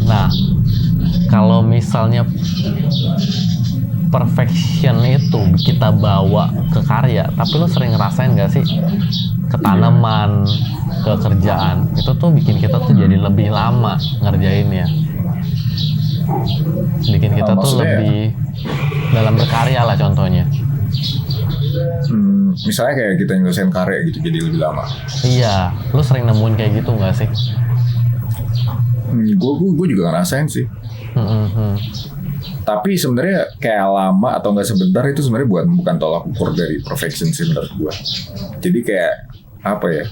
Nah, kalau misalnya perfection itu kita bawa ke karya, tapi lo sering ngerasain gak sih ke tanaman, ke kerjaan, itu tuh bikin kita tuh jadi lebih lama ngerjainnya, bikin kita tuh lebih dalam berkarya lah contohnya. Misalnya kayak kita nyelesain karya gitu jadi lebih lama. Iya, lo sering nemuin kayak gitu gak sih? Gue juga ngerasain sih. Tapi sebenarnya kayak lama atau nggak sebentar itu sebenarnya bukan tolak ukur dari perfection sih menurut gue. Jadi kayak apa ya?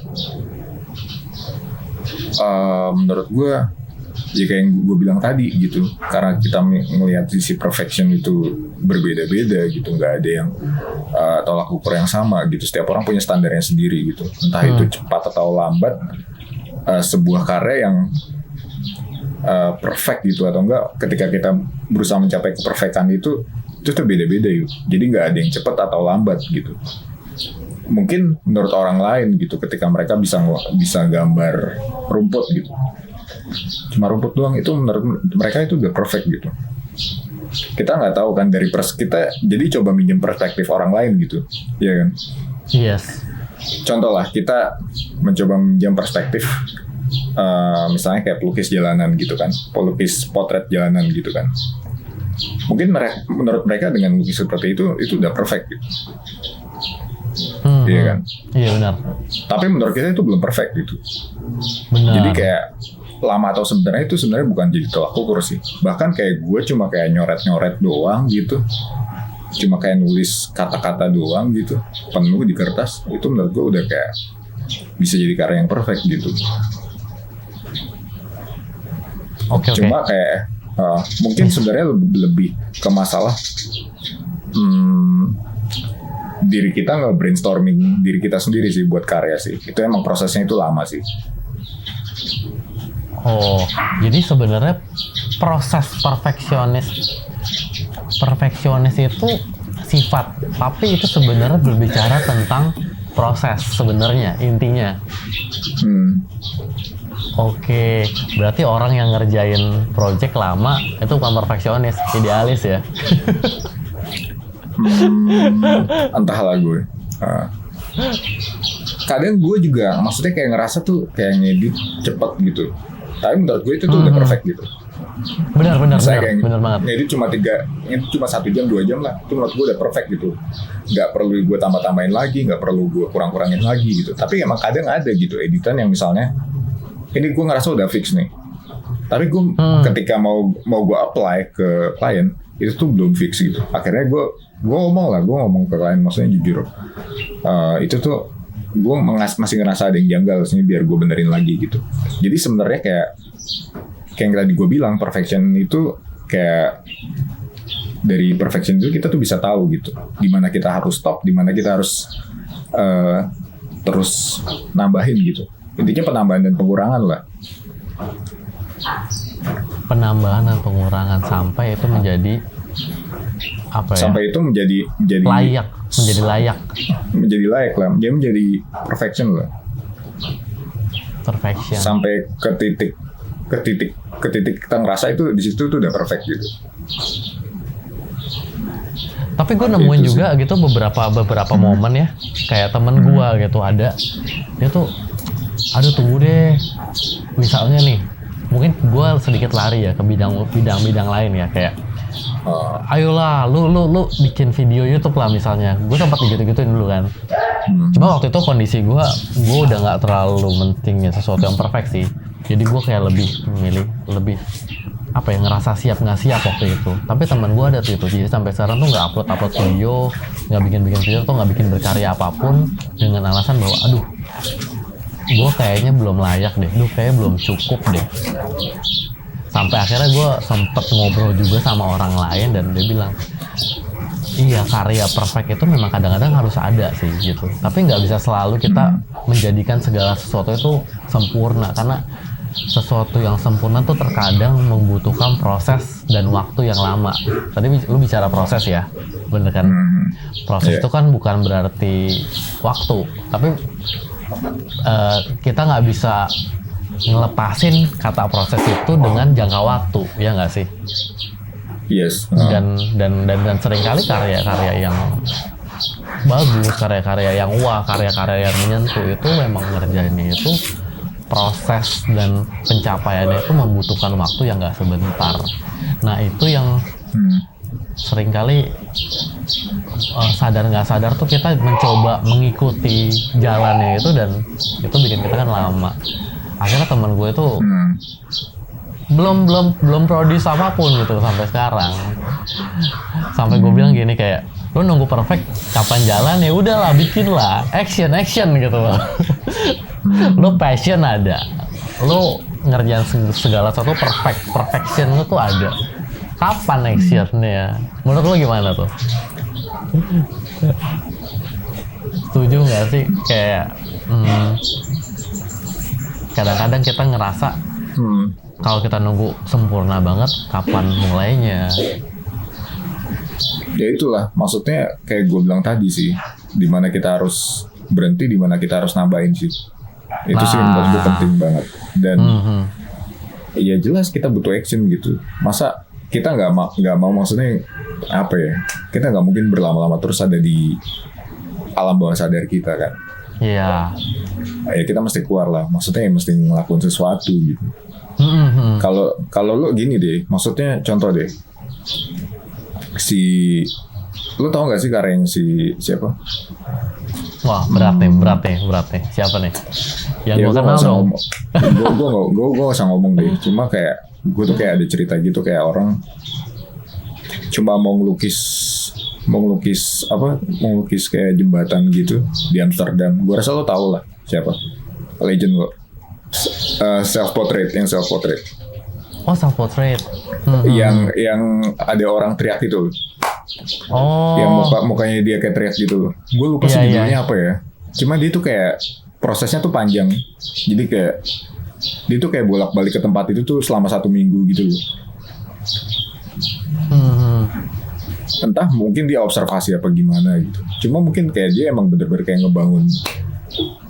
Menurut gue ya kayak yang gue bilang tadi gitu. Karena kita melihat sisi perfection itu berbeda-beda gitu, nggak ada yang tolak ukur yang sama gitu. Setiap orang punya standarnya sendiri gitu. Entah itu cepat atau lambat, sebuah karya yang perfect gitu atau enggak, ketika kita berusaha mencapai keperfekan itu tuh beda-beda gitu. Jadi nggak ada yang cepat atau lambat gitu. Mungkin menurut orang lain gitu, ketika mereka bisa gambar rumput gitu, cuma rumput doang, itu menurut mereka itu udah perfect gitu. Kita nggak tahu kan dari kita, jadi coba minjem perspektif orang lain gitu, ya kan? Yes. Contoh lah, kita mencoba minjem perspektif misalnya kayak pelukis jalanan gitu kan, pelukis potret jalanan gitu kan. Mungkin menurut mereka dengan lukis seperti itu udah perfect gitu. Iya kan? Iya benar. Tapi menurut kita itu belum perfect gitu. Benar. Jadi kayak lama atau sebenarnya itu sebenarnya bukan jadi tolak ukur sih. Bahkan kayak gue cuma kayak nyoret-nyoret doang gitu, cuma kayak nulis kata-kata doang gitu, penuh di kertas, itu menurut gue udah kayak bisa jadi karya yang perfect gitu. Oke. Cuma kayak mungkin sebenarnya lebih ke masalah diri kita nggak brainstorming diri kita sendiri sih buat karya sih. Itu emang prosesnya itu lama sih. Oh, jadi sebenarnya proses perfeksionis itu sifat, tapi itu sebenarnya berbicara tentang proses sebenarnya intinya. Oke, berarti orang yang ngerjain project lama itu bukan perfeksionis, idealis ya? Entahlah gue. Kadang gue juga, maksudnya kayak ngerasa tuh kayak ngedit cepet gitu. Tapi menurut gue itu tuh udah perfect gitu. Benar banget. Ngedit cuma 1 jam 2 jam lah. Itu menurut gue udah perfect gitu. Nggak perlu gue tambah-tambahin lagi, nggak perlu gue kurang-kurangin lagi gitu. Tapi emang kadang ada gitu editan yang misalnya, ini gue ngerasa udah fix nih, tapi gue ketika mau gue apply ke klien itu tuh belum fix gitu. Akhirnya gue ngomong ke klien, maksudnya jujur, itu tuh gue masih ngerasa ada yang janggal sini, biar gue benerin lagi gitu. Jadi sebenarnya kayak yang tadi gue bilang, perfection itu kayak dari perfection itu kita tuh bisa tahu gitu, di mana kita harus stop, di mana kita harus terus nambahin gitu. Intinya penambahan dan pengurangan lah. Penambahan dan pengurangan sampai itu menjadi apa ya? Sampai itu menjadi layak. Menjadi layak lah. Dia menjadi perfection lah. Perfection. Sampai ke titik kita ngerasa itu di situ tuh udah perfect gitu. Tapi gue nemuin juga sih, gitu beberapa momen ya, kayak temen gue gitu ada, dia tuh aduh tunggu deh, misalnya nih mungkin gue sedikit lari ya ke bidang lain ya, kayak ayolah lu bikin video YouTube lah misalnya. Gue sempat gitu-gituin dulu kan. Cuma waktu itu kondisi gue udah nggak terlalu mentingin sesuatu yang perfect sih. Jadi gue kayak lebih apa ya, ngerasa siap nggak siap waktu itu. Tapi teman gue ada tuh itu, jadi sampai sekarang tuh nggak upload video, nggak bikin video tuh, nggak bikin berkarya apapun dengan alasan bahwa aduh gue kayaknya belum layak deh, kayaknya belum cukup deh. Sampai akhirnya gue sempet ngobrol juga sama orang lain dan dia bilang, iya karya perfect itu memang kadang-kadang harus ada sih gitu. Tapi nggak bisa selalu kita menjadikan segala sesuatu itu sempurna, karena sesuatu yang sempurna tuh terkadang membutuhkan proses dan waktu yang lama. Tadi lu bicara proses ya, bener kan? Proses itu kan bukan berarti waktu, tapi kita nggak bisa ngelepasin kata proses itu dengan jangka waktu, ya nggak sih? Yes. Dan seringkali karya-karya yang bagus, karya-karya yang wah, karya-karya yang menyentuh itu memang ngerjainnya itu proses dan pencapaiannya itu membutuhkan waktu yang nggak sebentar. Nah itu yang seringkali sadar nggak sadar tuh kita mencoba mengikuti jalannya itu, dan itu bikin kita kan lama. Akhirnya teman gue itu belum produce apapun gitu sampai sekarang. Sampai gue bilang gini kayak, lu nunggu perfect kapan jalan, ya udahlah bikin lah, action gitu loh. Lu passion ada, lu ngerjain segala sesuatu perfection lu tuh ada. Kapan actionnya? Menurut lu gimana tuh? Setuju nggak sih? Kayak kadang-kadang kita ngerasa kalau kita nunggu sempurna banget, kapan mulainya? Ya itulah, maksudnya kayak gue bilang tadi sih, dimana kita harus berhenti, dimana kita harus nambahin sih. Itu sih menurut gue penting banget. Dan ya jelas kita butuh action gitu. Masa kita nggak mau, maksudnya apa ya? Kita nggak mungkin berlama-lama terus ada di alam bawah sadar kita kan. Iya. Ya kita mesti keluar lah. Maksudnya mesti ngelakuin sesuatu gitu. Kalau lu gini deh, maksudnya contoh deh, lu tau gak sih karyanya siapa? Wah berat nih. Siapa nih? Yang Ya, gue kenal dong. Gue gak usah ngomong deh. Cuma kayak gue tuh kayak ada cerita gitu, kayak orang cuma mau ngelukis kayak jembatan gitu di Amsterdam. Gue rasa lo tau lah siapa, legend lo. Self portrait. Oh, self portrait. Yang ada orang teriak itu. Oh. Yang mukanya dia kayak teriak gitu. Gue lupa sih judulnya apa ya. Cuma dia tuh kayak prosesnya tuh panjang. Jadi kayak dia tuh kayak bolak-balik ke tempat itu tuh selama 1 minggu gitu loh. Entah mungkin dia observasi apa gimana gitu. Cuma mungkin kayak dia emang bener-bener kayak ngebangun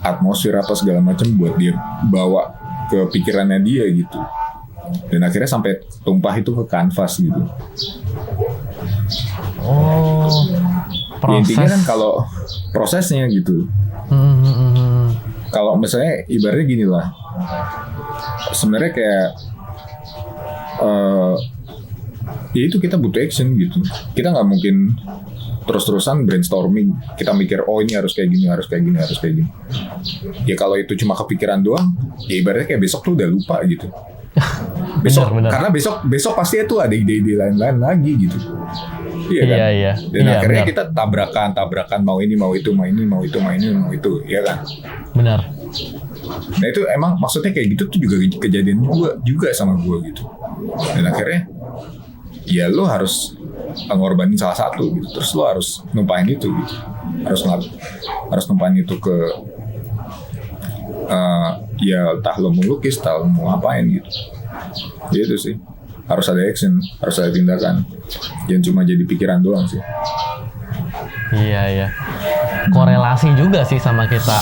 atmosfer apa segala macam buat dia bawa ke pikirannya dia gitu. Dan akhirnya sampai tumpah itu ke kanvas gitu. Oh, proses. Ya, intinya kan kalau prosesnya gitu. Kalau misalnya ibaratnya gini lah. Sebenarnya kayak ya itu kita butuh action gitu. Kita nggak mungkin terus-terusan brainstorming. Kita mikir, oh ini harus kayak gini. Ya kalau itu cuma kepikiran doang, ya ibaratnya kayak besok tuh udah lupa gitu. Besok, bener. Karena besok pasti itu ada ide-ide lain-lain lagi gitu. Iya kan? Iya. Dan akhirnya bener. kita tabrakan, mau ini, mau itu, ya kan? Benar. Nah itu emang maksudnya kayak gitu tuh juga kejadian juga sama gue gitu. Dan akhirnya ya lo harus ngorbanin salah satu gitu. Terus lo harus numpahin itu gitu. Harus numpahin itu ke ya entah lo mau lukis, entah lo mau ngapain gitu. Gitu sih. Harus ada action, harus ada tindakan. Jangan cuma jadi pikiran doang sih. Iya. Korelasi juga sih sama kita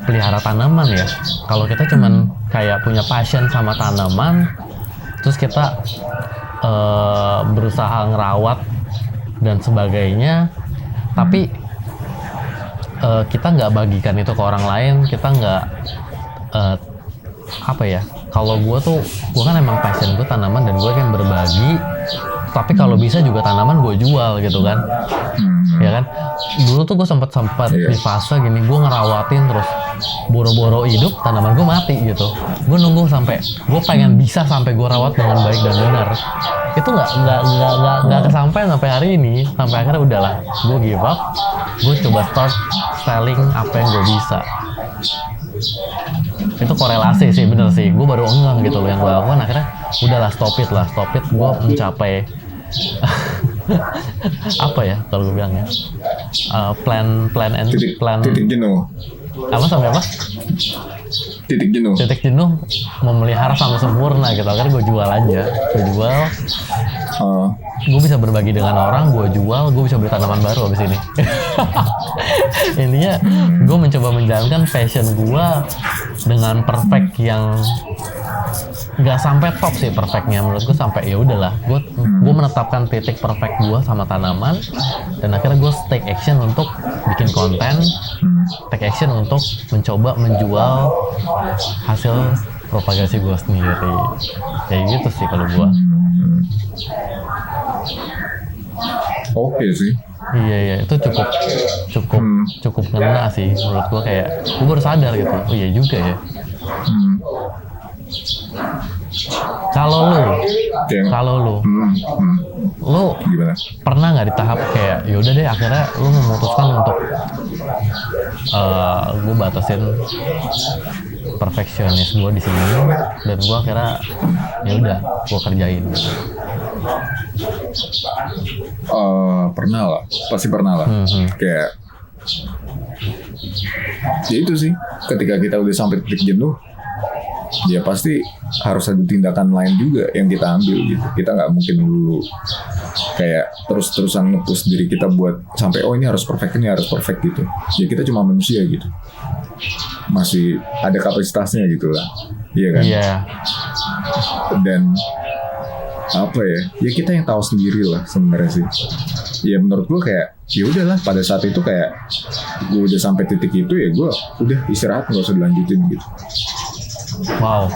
pelihara tanaman ya. Kalau kita cuman kayak punya passion sama tanaman, terus kita berusaha ngerawat dan sebagainya, tapi kita nggak bagikan itu ke orang lain, kita nggak apa ya? Kalau gue kan emang passion gue tanaman dan gue kan berbagi. Tapi kalau bisa juga tanaman gue jual gitu kan, ya kan? Dulu tuh gue sempat di fase gini, gue ngerawatin terus boro-boro hidup, tanaman gue mati gitu. Gue nunggu sampai gue pengen bisa sampai gue rawat dengan baik dan benar. Itu nggak kesampaian sampai hari ini. Sampai akhirnya udahlah, gue give up. Gue coba start selling apa yang gue bisa. Itu korelasi sih, bener sih. Gue baru ngeh gitu loh yang gue lakukan. Akhirnya udahlah, stop it. Gue mencapai apa ya kalau gue bilang ya, plan titik jenuh. Apa sampai apa? Titik jenuh. titik jenuh memelihara sampai sempurna gitu. Akhirnya gue jual aja, gue jual, Oh, gue bisa berbagi dengan orang, gue jual, gue bisa beli tanaman baru abis ini. Intinya gue mencoba menjalankan passion gue dengan perfect yang nggak sampai top sih perfectnya, menurut gue sampai ya udahlah, gue menetapkan titik perfect gue sama tanaman, dan akhirnya gue take action untuk bikin konten, take action untuk mencoba menjual hasil propagasi gue sendiri, kayak gitu sih kalau gue. oke sih. Iya itu cukup ngena sih menurut gue, kayak gue baru sadar gitu, oh iya juga ya. Kalau lu Gimana? pernah nggak di tahap kayak yaudah deh akhirnya lu memutuskan untuk gue batasin perfeksionis gue di sini, dan gue akhirnya ya udah gue kerjain. Pernah lah, pasti pernah lah. Kayak ya itu sih, ketika kita udah sampai titik jenuh, ya pasti harus ada tindakan lain juga yang kita ambil gitu. Kita nggak mungkin dulu kayak terus-terusan nge-push diri kita buat sampai oh ini harus perfect gitu. Ya kita cuma manusia gitu, masih ada kapasitasnya gitu lah, iya kan? Iya. Dan apa ya kita yang tahu sendiri lah sebenarnya sih. Ya menurut gue kayak ya udahlah, pada saat itu kayak gue udah sampai titik itu, ya gue udah istirahat, nggak usah dilanjutin gitu. Wow,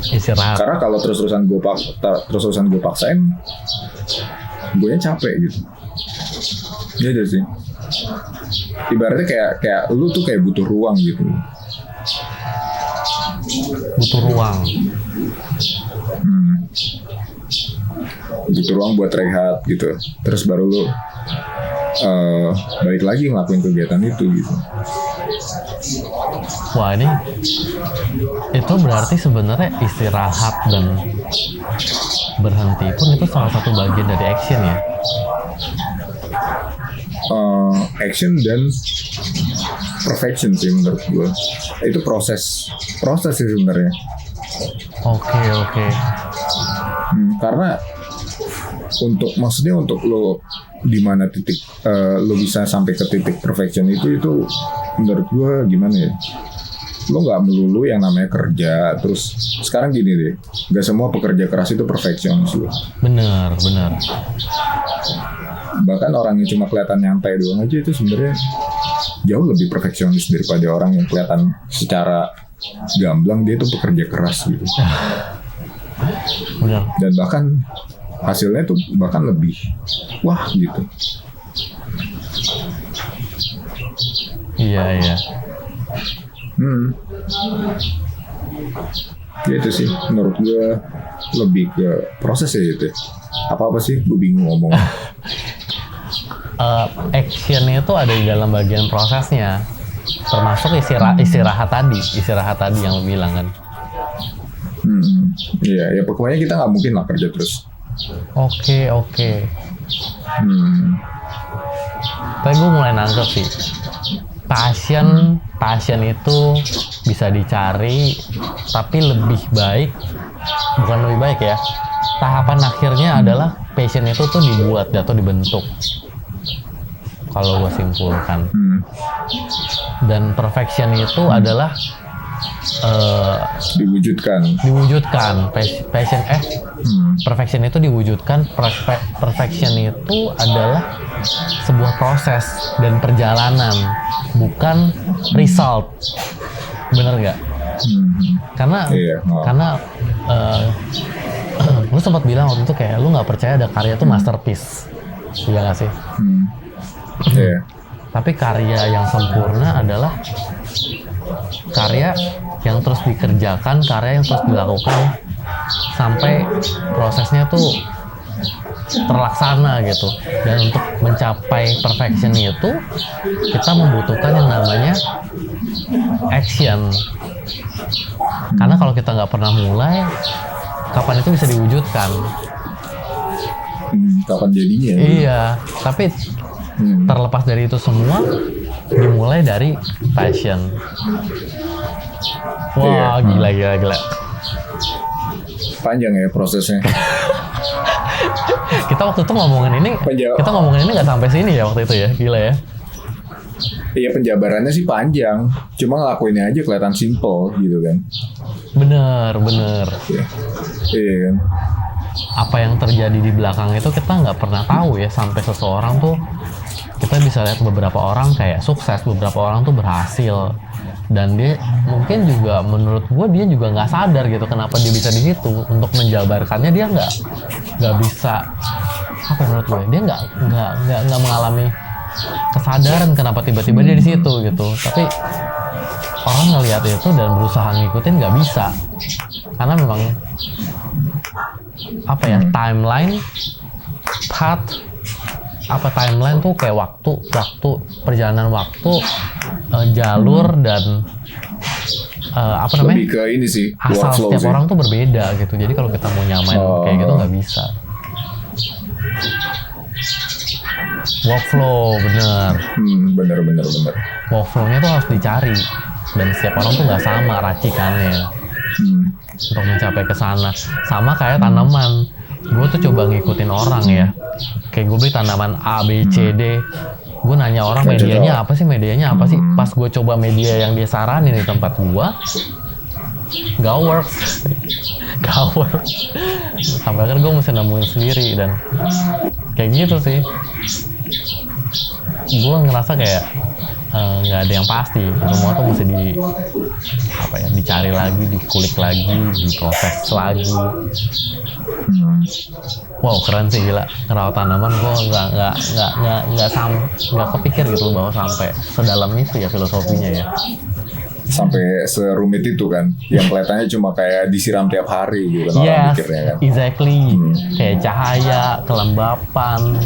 istirahat. Karena kalau terus-terusan gue paksain, gue yang capek gitu. Ya udah sih. Ibaratnya kayak lu tuh kayak butuh ruang gitu. Butuh ruang. Butuh ruang buat rehat gitu. Terus baru lu balik lagi ngelakuin kegiatan itu gitu. Wah, ini itu berarti sebenarnya istirahat dan berhenti pun itu salah satu bagian dari action ya. Action dan perfection sih menurut gue. Itu proses sih sebenarnya. Oke. Karena untuk lo di mana titik lo bisa sampai ke titik perfection itu menurut gue gimana ya? Lo nggak melulu yang namanya kerja. Terus sekarang gini deh, nggak semua pekerja keras itu perfeksionis lo. Bener. Bahkan orang yang cuma kelihatan nyantai doang aja itu sebenarnya jauh lebih perfeksionis daripada orang yang kelihatan secara gamblang dia itu pekerja keras gitu. Bener. Dan bahkan hasilnya tuh bahkan lebih wah gitu. Iya. Itu sih menurut gue lebih ke proses ya gitu. Apa sih? Gue bingung ngomong. Action itu ada di dalam bagian prosesnya, termasuk istirahat tadi yang lo bilang kan. Iya, ya pokoknya kita nggak mungkin lah kerja terus. Oke. Tapi gue mulai nangkep sih, passion itu bisa dicari, tapi bukan lebih baik ya. Tahapan akhirnya adalah passion itu tuh dibuat atau dibentuk. Kalau gue simpulkan. Dan perfection itu adalah diwujudkan. Perfection itu diwujudkan. Perfection itu adalah sebuah proses dan perjalanan, bukan result. Bener nggak? Karena lu sempat bilang waktu itu kayak lu nggak percaya ada karya itu masterpiece, iya nggak sih? Tapi karya yang sempurna adalah karya yang terus dikerjakan, karya yang terus dilakukan sampai prosesnya tuh terlaksana gitu. Dan untuk mencapai perfection itu kita membutuhkan yang namanya action. Karena kalau kita nggak pernah mulai, kapan itu bisa diwujudkan? Kapan jadinya? Iya, tapi terlepas dari itu semua, dimulai dari passion. Wah, Iya. gila. Panjang ya prosesnya. Kita waktu itu ngomongin ini, nggak sampai sini ya waktu itu ya, gila ya. Iya, penjabarannya sih panjang, cuma ngelakuinnya aja kelihatan simple gitu kan. Bener. Iya, iya kan. Apa yang terjadi di belakang itu kita nggak pernah tahu ya, sampai seseorang tuh kita bisa lihat beberapa orang kayak sukses, beberapa orang tuh berhasil, dan dia mungkin juga menurut gue dia juga nggak sadar gitu kenapa dia bisa di situ. Untuk menjabarkannya dia nggak bisa, apa menurut gue dia nggak mengalami kesadaran kenapa tiba-tiba dia di situ gitu. Tapi orang ngelihat itu dan berusaha ngikutin nggak bisa, karena memang apa ya, timeline tuh kayak waktu perjalanan waktu, jalur dan apa namanya, Lebih ke ini sih, asal workflow setiap sih. orang tuh berbeda gitu. Jadi kalau kita mau nyamain kayak gitu nggak bisa. Workflow, bener. Bener. Workflow-nya tuh harus dicari, dan setiap orang tuh nggak sama racikannya untuk mencapai ke sana. Sama kayak tanaman, gue tuh coba ngikutin orang ya. Kayak gue beli tanaman A, B, C, D. Gue nanya orang medianya apa sih. Pas gue coba media yang dia saranin di tempat gue, gak works. Sampai akhirnya gue mesti nemuin sendiri, dan kayak gitu sih. Gue ngerasa kayak nggak ada yang pasti, semua tuh mesti dicari lagi, dikulik lagi, diproses lagi. Wow, keren sih, gila. Ngerawat tanaman gue nggak kepikir gitu bahwa sampai sedalam itu ya filosofinya ya. Sampai serumit itu kan, yang kelihatannya cuma kayak disiram tiap hari gitu kan, orang mikirnya kan. Exactly. Kayak cahaya, kelembapan,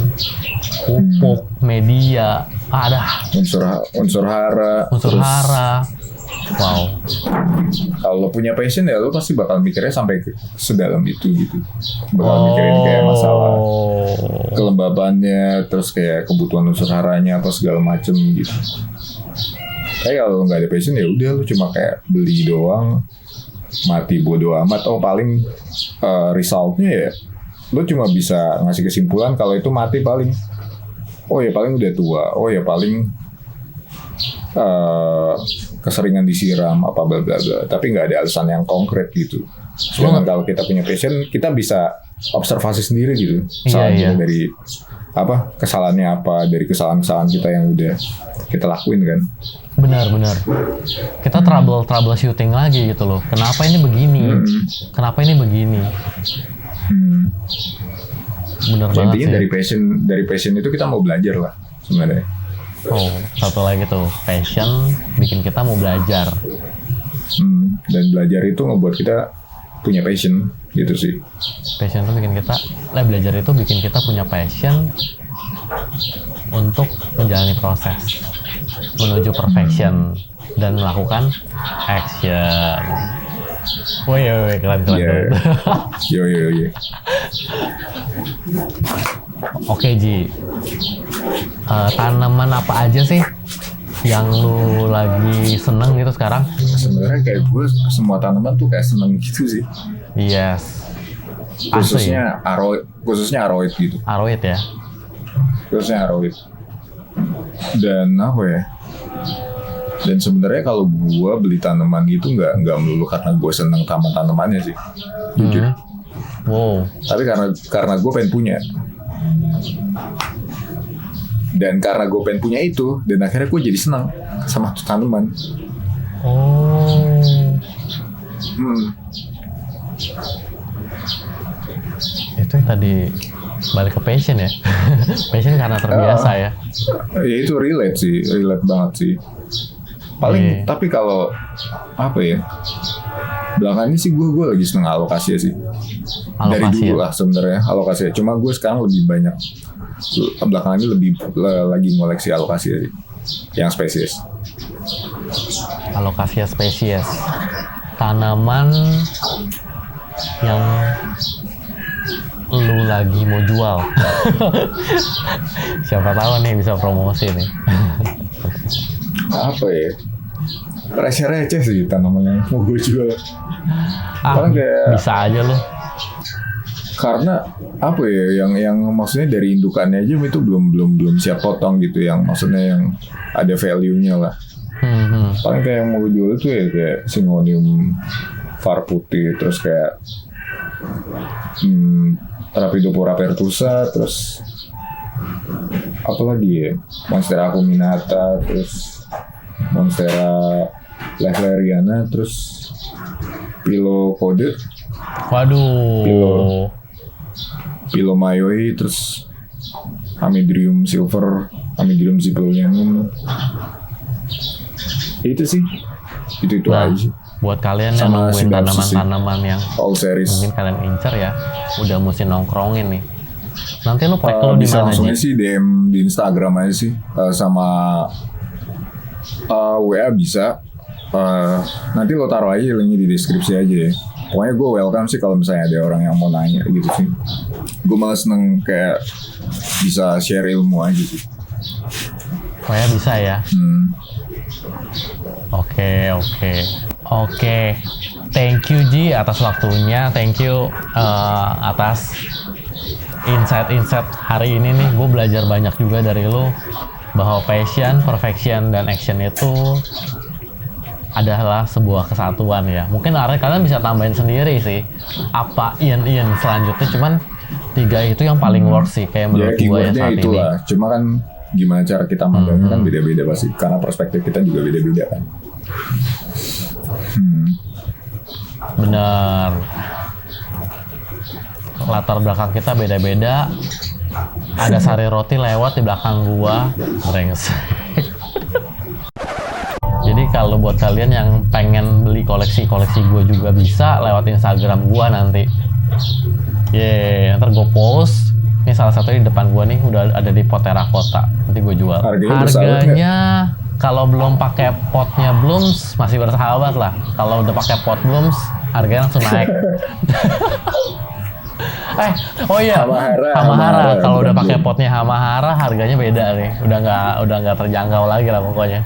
pupuk, media, unsur hara. Wow. Kalau lo punya passion ya lo pasti bakal mikirnya sampai sedalam itu gitu. Bakal mikirin kayak masalah kelembabannya, terus kayak kebutuhan unsur haranya atau segala macem gitu. Tapi kalau nggak ada passion ya udah lo cuma kayak beli doang, mati bodo amat. Paling resultnya ya lo cuma bisa ngasih kesimpulan kalau itu mati paling. Paling udah tua. Paling keseringan disiram apa bla bla bla. Tapi nggak ada alasan yang konkret gitu. Sedangkan kalau kita punya passion, kita bisa observasi sendiri gitu. Misalnya dari kesalahannya apa, dari kesalahan-kesalahan kita yang udah kita lakuin kan. Benar. Kita troubleshooting lagi gitu loh. Kenapa ini begini? Benar banget intinya sih. dari passion itu kita mau belajar lah sebenarnya. Satu lagi tuh, passion bikin kita mau belajar. Dan belajar itu ngebuat kita punya passion gitu sih. Belajar itu bikin kita punya passion untuk menjalani proses menuju perfection dan melakukan action. Keren. Yo. Oke, Ji. Tanaman apa aja sih yang lu lagi seneng gitu sekarang? Sebenarnya kayak gue semua tanaman tuh kayak seneng gitu sih. Yes. Khususnya aroid gitu. Aroid ya. Khususnya aroid. Dan apa ya? Dan sebenarnya kalau gue beli tanaman gitu nggak melulu karena gue seneng tanamannya sih, jujur. Wow. Tapi karena gue pengen punya. Dan karena gue pengen punya itu, dan akhirnya gue jadi senang sama tanaman. Itu yang tadi balik ke passion ya. Passion karena terbiasa ya. Ya itu relate banget sih. Paling tapi kalau apa ya, belakangan ini sih gue lagi seneng alokasi sih. Dari dulu lah sebenarnya alokasi. Cuma gue sekarang lebih banyak, belakangan ini lebih lagi ngoleksi alokasi sih, yang spesies. Alokasi spesies, tanaman yang lu lagi mau jual. Siapa tahu nih bisa promosi nih. Apa ya? receh sih tanaman yang mau gue jual. Karena kayak bisa aja lo. karena apa ya yang maksudnya dari indukannya aja itu belum siap potong gitu, yang maksudnya yang ada value-nya lah. Paling kayak yang mau gue jual itu ya kayak Syngonium var putih, terus kayak Rapidopora pertusa, terus apa lagi ya, Monstera acuminata, terus Monstera lehleriana, terus Pilocode, Waduh. Pilomayoi, terus Hamidrium silver, Hamidrium zibulonianum. Itu sih, itu Nah, aja. buat kalian yang Sama nungguin Synapsis sih. tanaman-tanaman yang All series. mungkin kalian incer ya, udah mesti nongkrongin nih. Nanti lu pack lu di Bisa mana langsung aja Ji? sih DM di Instagram aja sih. Sama WA bisa. Nanti lo taruh aja linknya di deskripsi aja ya. Pokoknya gue welcome sih kalau misalnya ada orang yang mau nanya gitu sih. Gue malah seneng kayak bisa share ilmu aja sih. Oh ya bisa ya. Oke. Thank you Ji atas waktunya. Thank you atas insight hari ini nih. Gue belajar banyak juga dari lu bahwa passion, perfection, dan action itu adalah sebuah kesatuan ya. Mungkin kalian bisa tambahin sendiri sih apa ian selanjutnya. Cuman 3 itu yang paling work sih kayak menurut gue ya keywordnya saat itulah. ini. Cuma kan gimana cara kita mandangnya kan beda-beda pasti. Karena perspektif kita juga beda-beda kan. Bener. Latar belakang kita beda-beda. Ada sari roti lewat di belakang gua, brengsek. Jadi kalau buat kalian yang pengen beli koleksi-koleksi gua juga bisa lewat Instagram gua nanti. Ntar gua post. Ini salah satu di depan gua nih udah ada di pot terakota. Nanti gua jual. Harganya kalau belum pakai potnya Blooms masih bersahabat lah. Kalau udah pakai pot Blooms harganya langsung naik. Oh iya, Hamahara. Kalau udah pakai potnya Hamahara harganya beda nih. Udah nggak terjangkau lagi lah pokoknya.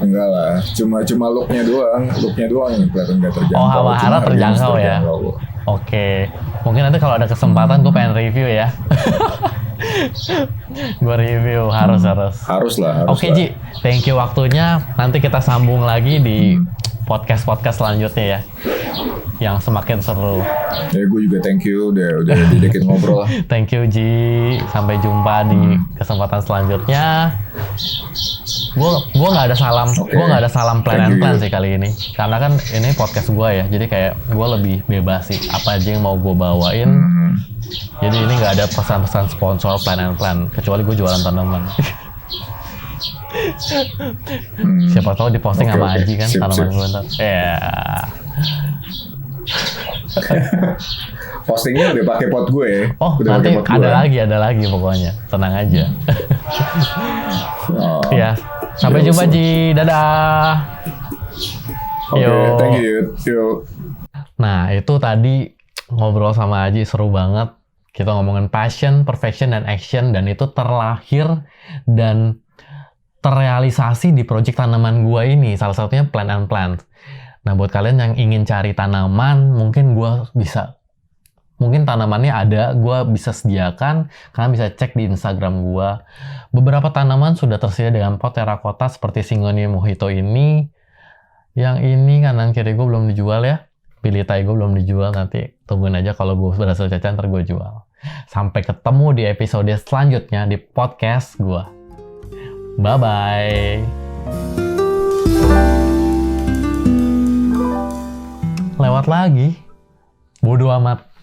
Enggak lah, cuma looknya doang yang kelihatan nggak terjangkau. Oh, Hamahara terjangkau ya. Oke, mungkin nanti kalau ada kesempatan gue pengen review ya. Gue review harus lah. Oke Ji, thank you waktunya. Nanti kita sambung lagi di podcast selanjutnya ya, yang semakin seru. Ya gue juga thank you udah didekin ngobrol. Thank you Ji, sampai jumpa di kesempatan selanjutnya. Gue nggak ada salam, gue nggak ada salam plan and plan sih kali ini, karena kan ini podcast gue ya, jadi kayak gue lebih bebas sih apa aja yang mau gue bawain. Jadi ini nggak ada pesan-pesan sponsor plan and plan, kecuali gue jualan tanaman. Siapa tahu diposting sama Aji kan tanaman gue ntar. Postingnya udah pakai pot gue. Oh, udah nanti ada lagi pokoknya. Tenang aja. Ya, sampai jumpa Ji. Dadah. Oke, thank you. Yo. Nah, itu tadi ngobrol sama Aji seru banget. Kita ngomongin passion, perfection, dan action, dan itu terlahir dan terrealisasi di project tanaman gua ini, salah satunya Plant and Plant. Nah, buat kalian yang ingin cari tanaman, mungkin tanamannya ada, gua bisa sediakan, kalian bisa cek di Instagram gua. Beberapa tanaman sudah tersedia dengan pot terakota seperti Syngonium mojito ini. Yang ini kanan kiri gua belum dijual ya. Pilitai gua belum dijual, nanti tungguin aja kalau gua berhasil caca, ntar gua jual. Sampai ketemu di episode selanjutnya di podcast gua. Bye-bye. Lewat lagi. Bodo amat.